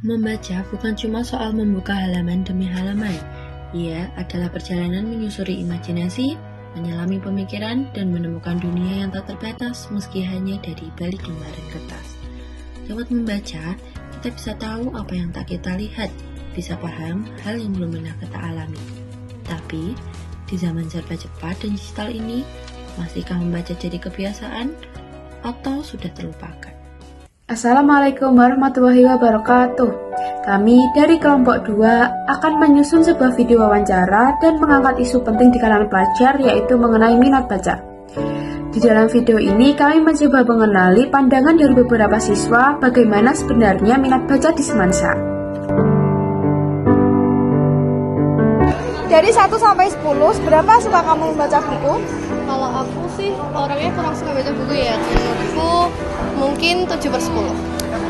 Membaca bukan cuma soal membuka halaman demi halaman. Ia adalah perjalanan menyusuri imajinasi, menyelami pemikiran, dan menemukan dunia yang tak terbatas meski hanya dari balik lembaran kertas. Lewat membaca, kita bisa tahu apa yang tak kita lihat, bisa paham hal yang belum pernah kita alami. Tapi, di zaman serba cepat dan digital ini, masihkah membaca jadi kebiasaan atau sudah terlupakan? Assalamualaikum warahmatullahi wabarakatuh. Kami dari kelompok 2 akan menyusun sebuah video wawancara dan mengangkat isu penting di kalangan pelajar, yaitu mengenai minat baca. Di dalam video ini kami mencoba mengenali pandangan dari beberapa siswa bagaimana sebenarnya minat baca di Semansa. Dari 1 sampai 10, seberapa suka kamu membaca buku? Kalau aku sih orangnya kurang suka baca buku ya. Menurutku mungkin 7/10.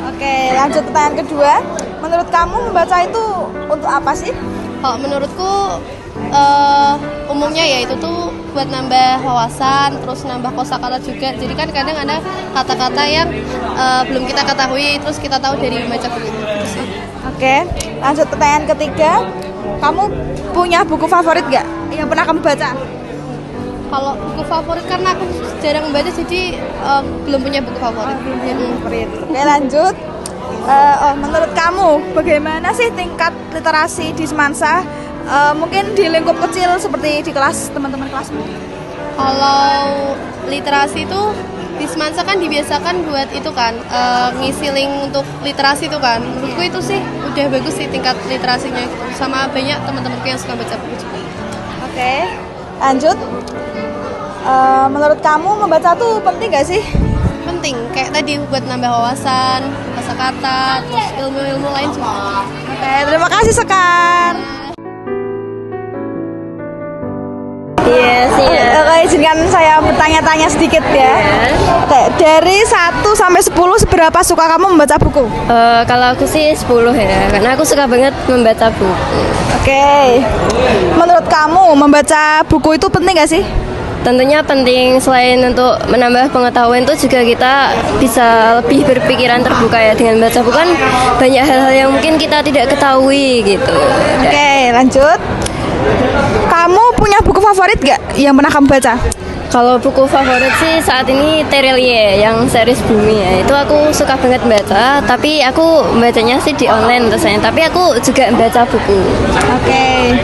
Oke, lanjut pertanyaan kedua. Menurut kamu membaca itu untuk apa sih? Kalau menurutku umumnya ya itu tuh buat nambah wawasan, terus nambah kosakata juga. Jadi kan kadang ada kata-kata yang belum kita ketahui, terus kita tahu dari membaca buku. Oke, lanjut pertanyaan ketiga. Kamu punya buku favorit gak yang pernah kamu baca? Kalau buku favorit karena aku jarang membaca jadi belum punya buku favorit. Oke, lanjut. Menurut kamu bagaimana sih tingkat literasi di Semansa? Mungkin di lingkup kecil seperti di kelas teman-teman kelasmu. Kalau literasi itu di Semansa kan dibiasakan buat itu kan ngisi link untuk literasi itu kan. Menurutku itu sih udah bagus sih tingkat literasinya gitu. Sama banyak teman-temanku yang suka baca buku juga. Oke, lanjut. Menurut kamu membaca tuh penting gak sih? Penting, kayak tadi buat nambah wawasan, kosakata, terus ilmu-ilmu lain juga. Oke, terima kasih Sekar. Oke, izinkan saya bertanya-tanya sedikit ya. Oke, dari 1 sampai 10 seberapa suka kamu membaca buku? Kalau aku sih 10 ya, karena aku suka banget membaca buku. Oke, menurut kamu membaca buku itu penting gak sih? Tentunya penting, selain untuk menambah pengetahuan itu juga kita bisa lebih berpikiran terbuka ya. Dengan baca buku kan banyak hal-hal yang mungkin kita tidak ketahui gitu. Oke, lanjut. Kamu punya buku favorit gak yang pernah kamu baca? Kalau buku favorit sih saat ini Terelie yang series Bumi ya. Itu aku suka banget baca, tapi aku bacanya sih di online tentunya. Tapi aku juga baca buku. Oke.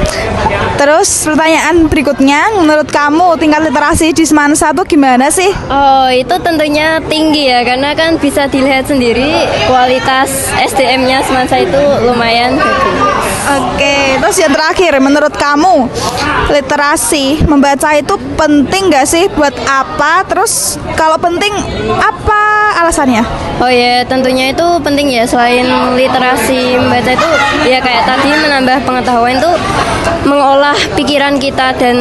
Terus pertanyaan berikutnya, menurut kamu tingkat literasi di Semansa tuh gimana sih? Oh, itu tentunya tinggi ya, karena kan bisa dilihat sendiri kualitas SDM-nya Semansa itu lumayan bagus. Oke, terus yang terakhir, menurut kamu literasi membaca itu penting gak sih? Buat apa? Terus kalau penting apa alasannya? Oh ya, tentunya itu penting ya. Selain literasi membaca itu ya kayak tadi menambah pengetahuan itu mengolah pikiran kita dan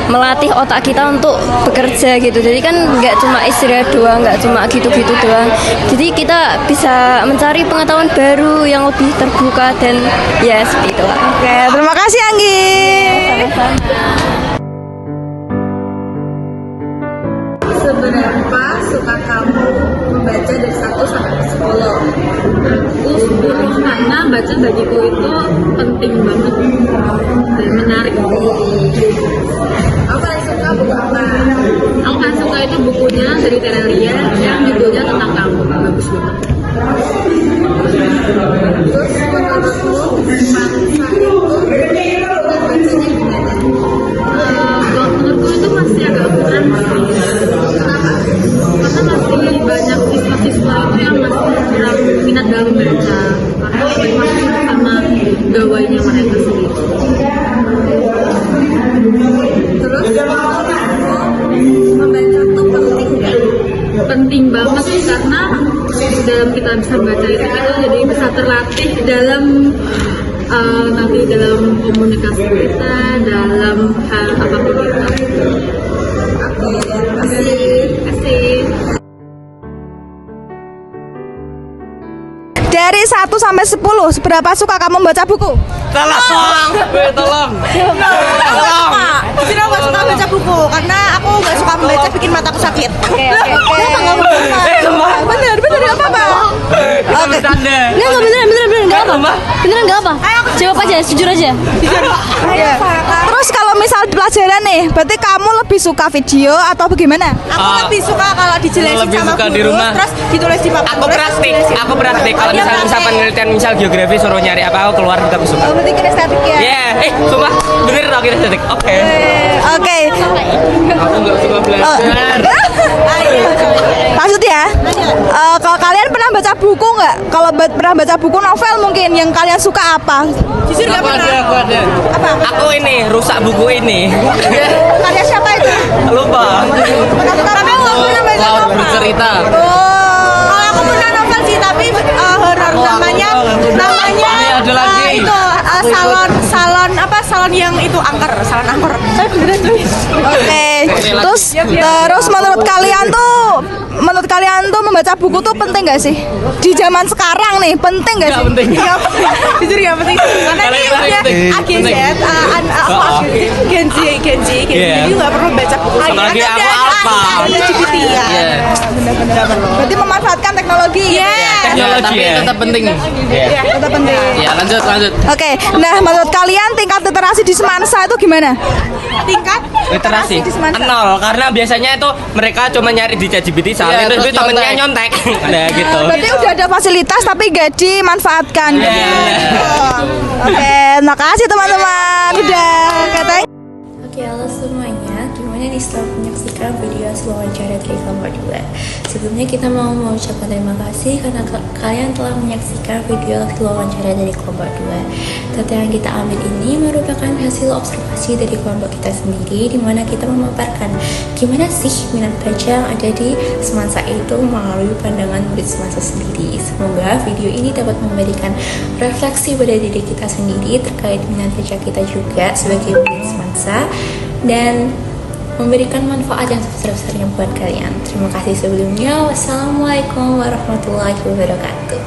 melatih otak kita untuk bekerja gitu. Jadi kan nggak cuma istirahat doang, nggak cuma gitu-gitu doang. Jadi kita bisa mencari pengetahuan baru yang lebih terbuka dan ya seperti itulah. Oke, terima kasih Anggi. Seberapa suka kamu membaca dari 1 sampai 10? Aku 10 karena baca bagiku itu penting banget dan menarik. Aku paling suka buku apa? Aku paling suka itu bukunya dari Terelia yang judulnya Tentang Kamu. Bagus banget. Terus menurutku bangsa itu bacanya gimana? Kalau menurutku itu masih agak kurang sih. Karena masih banyak siswa-siswa itu yang masih kurang minat dalam membaca karena masih sama gawainya mereka sendiri. Terus membaca tuh penting nggak? Penting banget sih, karena dalam kita bisa membaca itu kita jadi bisa terlatih dalam nanti dalam komunikasi kita, dalam hal apapun itu. Oke, terima kasih. Dari 1 sampai 10, seberapa suka kamu membaca buku? Tolong. Tidak nggak suka baca buku karena aku nggak suka membaca, bikin mataku sakit. Oke. Bener nggak apa-apa. Oke. Nggak beneran nggak apa. Beneran nggak apa. Jawab aja, jujur aja. Iya. Terus kalau misal di pelajaran nih, berarti kamu lebih suka video atau bagaimana? Aku lebih suka kalau dijelasin lebih sama suka guru, di rumah. terus ditulis di papan. Aku praktik. Kalau misal penelitian misal geografi suruh nyari apa, aku keluar kita suka. Berarti kinestetik ya? Iya, sumpah bener tau kinestetik. Oke. Oke. Aku nggak suka belajar. Maksud ya? Kalau kalian pernah baca buku nggak? Kalau pernah baca buku novel mungkin yang kalian suka apa? Jujur nggak pernah. Aku ada. Apa? Aku ini rusak buku ini. Karya siapa itu? Lupa. Tapi aku nggak pernah baca Laut novel. bercerita. Kalau aku pernah novel sih, tapi horor namanya Ini ada lagi. itu salon yang itu salon angker. Oke. Terus menurut kalian tuh membaca buku tuh penting gak sih? Di zaman sekarang nih, penting gak sih? penting. Jujur gak penting. Karena ini udah AGZ, Gen Z, jadi gak perlu baca buku. Apalagi aku alpha. LGBT ya. Bener-bener. Berarti memanfaatkan teknologi. Teknologi ya. Tetap penting. Tetap penting. Ya, lanjut. Oke, nah menurut kalian tingkat literasi di Semansa itu gimana? Tingkat Literasi di Semansa. 0 karena biasanya itu mereka cuma nyari di ChatGPT salin terus temennya nyontek. Nah gitu. Berarti udah ada fasilitas tapi gak dimanfaatkan. Oke, makasih teman-teman. Udah, katanya. Oke, halo semuanya. Gimana nih setelah menyaksikan video hasil wawancara dari kelompok 2? Sebelumnya kita mau mengucapkan terima kasih karena kalian telah menyaksikan video hasil wawancara dari kelompok 2. Data yang kita ambil ini merupakan hasil observasi dari kelompok kita sendiri, di mana kita memaparkan gimana sih minat baca yang ada di Semansa itu melalui pandangan murid Semansa sendiri. Semoga video ini dapat memberikan refleksi pada diri kita sendiri terkait minat baca kita juga sebagai murid Semansa, dan memberikan manfaat yang sebesar-besarnya buat kalian. Terima kasih sebelumnya. Wassalamualaikum warahmatullahi wabarakatuh.